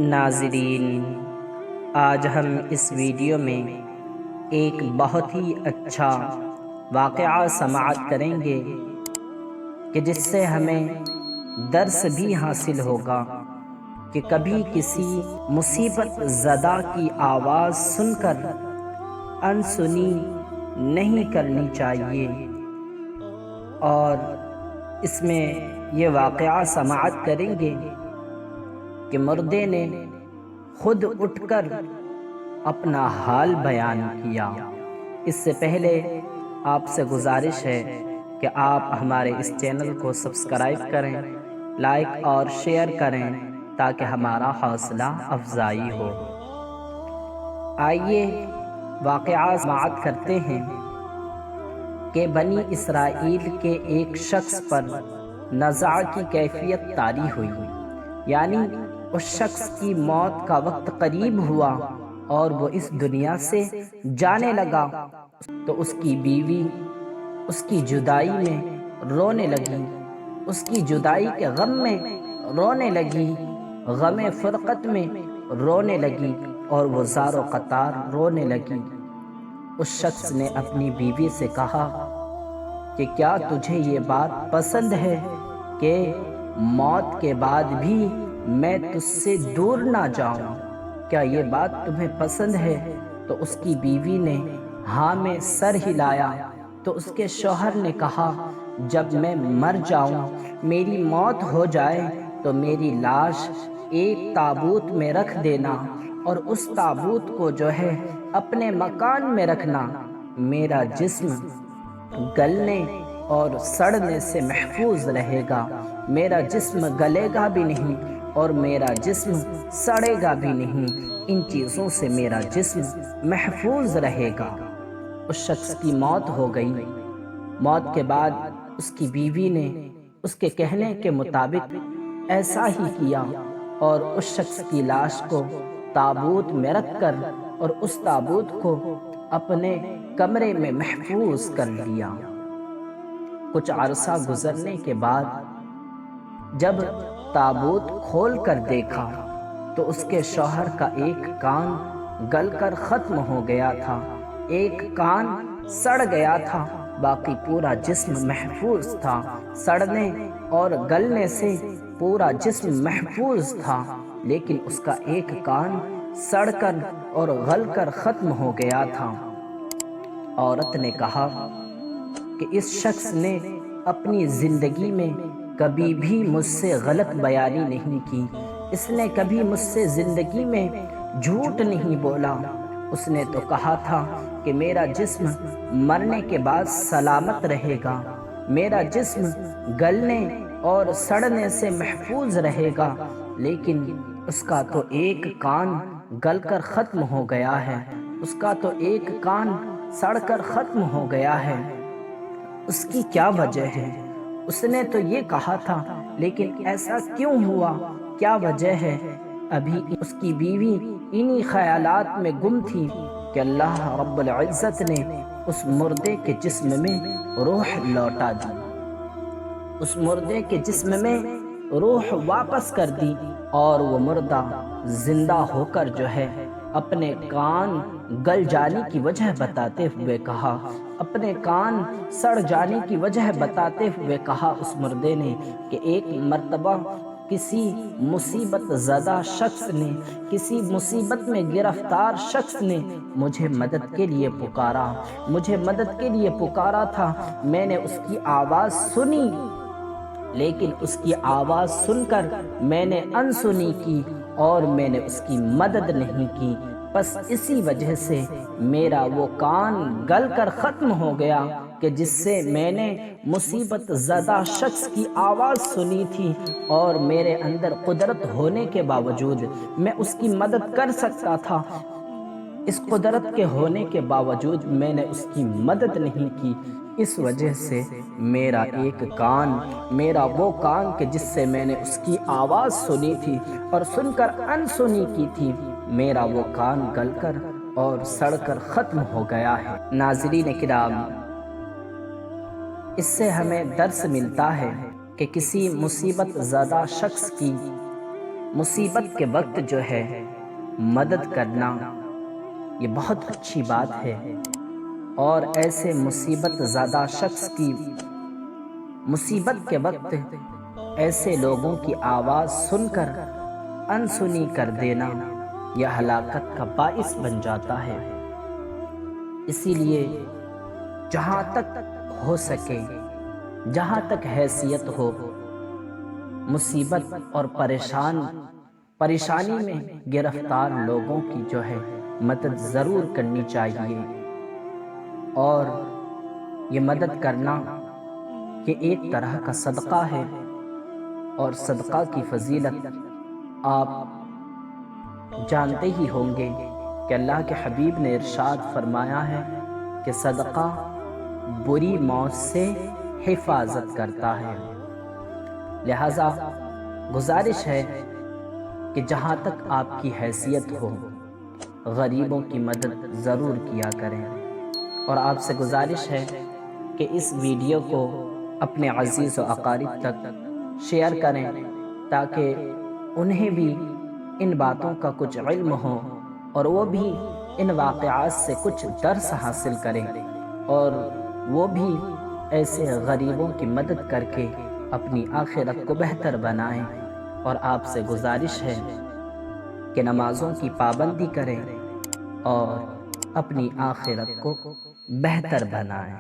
ناظرین، آج ہم اس ویڈیو میں ایک بہت ہی اچھا واقعہ سماعت کریں گے کہ جس سے ہمیں درس بھی حاصل ہوگا کہ کبھی کسی مصیبت زدہ کی آواز سن کر انسنی نہیں کرنی چاہیے۔ اور اس میں یہ واقعہ سماعت کریں گے کہ مردے نے خود اٹھ کر اپنا حال بیان کیا۔ اس سے پہلے آپ سے گزارش ہے کہ آپ ہمارے اس چینل کو سبسکرائب کریں، لائک اور شیئر کریں تاکہ ہمارا حوصلہ افزائی ہو۔ آئیے واقعہ سماعت کرتے ہیں کہ بنی اسرائیل کے ایک شخص پر نزع کی کیفیت طاری ہوئی، یعنی اس شخص کی موت کا وقت قریب ہوا اور وہ اس دنیا سے جانے لگا تو اس کی بیوی اس کی جدائی میں رونے لگی، اس کی جدائی کے غم میں رونے لگی، غم فرقت میں رونے لگی اور وہ زار و قطار رونے لگی۔ اس شخص نے اپنی بیوی سے کہا کہ کیا تجھے یہ بات پسند ہے کہ موت کے بعد بھی میں تجھ سے دور نہ جاؤں؟ کیا یہ بات تمہیں پسند ہے؟ تو اس کی بیوی نے ہاں میں سر ہلایا۔ تو اس کے شوہر نے کہا جب میں مر جاؤں، میری موت ہو جائے تو میری لاش ایک تابوت میں رکھ دینا اور اس تابوت کو جو ہے اپنے مکان میں رکھنا، میرا جسم گلنے اور سڑنے سے محفوظ رہے گا، میرا جسم گلے گا بھی نہیں اور میرا جسم سڑے گا بھی نہیں، ان چیزوں سے میرا جسم محفوظ رہے گا۔ اس شخص کی موت ہو گئی۔ موت کے بعد اس کی بیوی نے اس کے کہنے کے مطابق ایسا ہی کیا اور اس شخص کی لاش کو تابوت میں رکھ کر اور اس تابوت کو اپنے کمرے میں محفوظ کر لیا۔ کچھ عرصہ گزرنے کے بعد جب تابوت کھول کر دیکھا تو اس کے شوہر کا ایک کان گل کر ختم ہو گیا تھا، ایک کان سڑ گیا تھا، باقی پورا جسم محفوظ تھا۔ سڑنے اور گلنے سے پورا جسم محفوظ تھا، لیکن اس کا ایک کان سڑ کر اور گل کر ختم ہو گیا تھا۔ عورت نے کہا کہ اس شخص نے اپنی زندگی میں کبھی بھی مجھ سے غلط بیانی نہیں کی، اس نے کبھی مجھ سے زندگی میں جھوٹ نہیں بولا۔ اس نے تو کہا تھا کہ میرا جسم مرنے کے بعد سلامت رہے گا، میرا جسم گلنے اور سڑنے سے محفوظ رہے گا، لیکن اس کا تو ایک کان گل کر ختم ہو گیا ہے، اس کا تو ایک کان سڑ کر ختم ہو گیا ہے۔ اس کی کیا وجہ ہے؟ اس نے تو یہ کہا تھا، لیکن ایسا کیوں ہوا؟ کیا وجہ ہے؟ ابھی اس کی بیوی انہی خیالات میں گم تھی کہ اللہ رب العزت نے اس مردے کے جسم میں روح لوٹا دی، اس مردے کے جسم میں روح واپس کر دی اور وہ مردہ زندہ ہو کر جو ہے اپنے کان گل جانے کی وجہ بتاتے ہوئے کہا، اپنے کان سڑ جانے کی وجہ بتاتے ہوئے کہا اس مردے نے کہ ایک مرتبہ کسی مصیبت زدہ شخص نے، کسی مصیبت میں گرفتار شخص نے مجھے مدد کے لیے پکارا، مجھے مدد کے لیے پکارا تھا، میں نے اس کی آواز سنی، لیکن اس کی آواز سن کر میں نے انسنی کی اور میں نے اس کی مدد نہیں کی، بس اسی وجہ سے میرا وہ کان گل کر ختم ہو گیا کہ جس سے میں نے مصیبت زدہ شخص کی آواز سنی تھی اور میرے اندر قدرت ہونے کے باوجود میں اس کی مدد کر سکتا تھا، اس قدرت کے ہونے کے باوجود میں نے اس کی مدد نہیں کی، اس وجہ سے میرا ایک کان، میرا وہ کان کہ جس سے میں نے اس کی آواز سنی تھی اور سن کر انسنی کی تھی، میرا وہ کان گل کر اور سڑ کر ختم ہو گیا ہے۔ ناظرین کرام، اس سے ہمیں درس ملتا ہے کہ کسی مصیبت زدہ شخص کی مصیبت کے وقت جو ہے مدد کرنا یہ بہت اچھی بات ہے، اور ایسے مصیبت زدہ شخص کی مصیبت کے وقت ایسے لوگوں کی آواز سن کر انسنی کر دینا یہ ہلاکت کا باعث بن جاتا ہے۔ اسی لیے جہاں تک ہو سکے، جہاں تک حیثیت ہو، مصیبت اور پریشانی میں گرفتار لوگوں کی جو ہے مدد ضرور کرنی چاہیے، اور یہ مدد کرنا یہ ایک طرح کا صدقہ ہے، اور صدقہ کی فضیلت آپ جانتے ہی ہوں گے کہ اللہ کے حبیب نے ارشاد فرمایا ہے کہ صدقہ بری موت سے حفاظت کرتا ہے۔ لہذا گزارش ہے کہ جہاں تک آپ کی حیثیت ہو غریبوں کی مدد ضرور کیا کریں، اور آپ سے گزارش ہے کہ اس ویڈیو کو اپنے عزیز و اقارب تک شیئر کریں تاکہ انہیں بھی ان باتوں کا کچھ علم ہو اور وہ بھی ان واقعات سے کچھ درس حاصل کریں، اور وہ بھی ایسے غریبوں کی مدد کر کے اپنی آخرت کو بہتر بنائیں۔ اور آپ سے گزارش ہے کہ نمازوں کی پابندی کریں اور اپنی آخرت کو بہتر بنائیں۔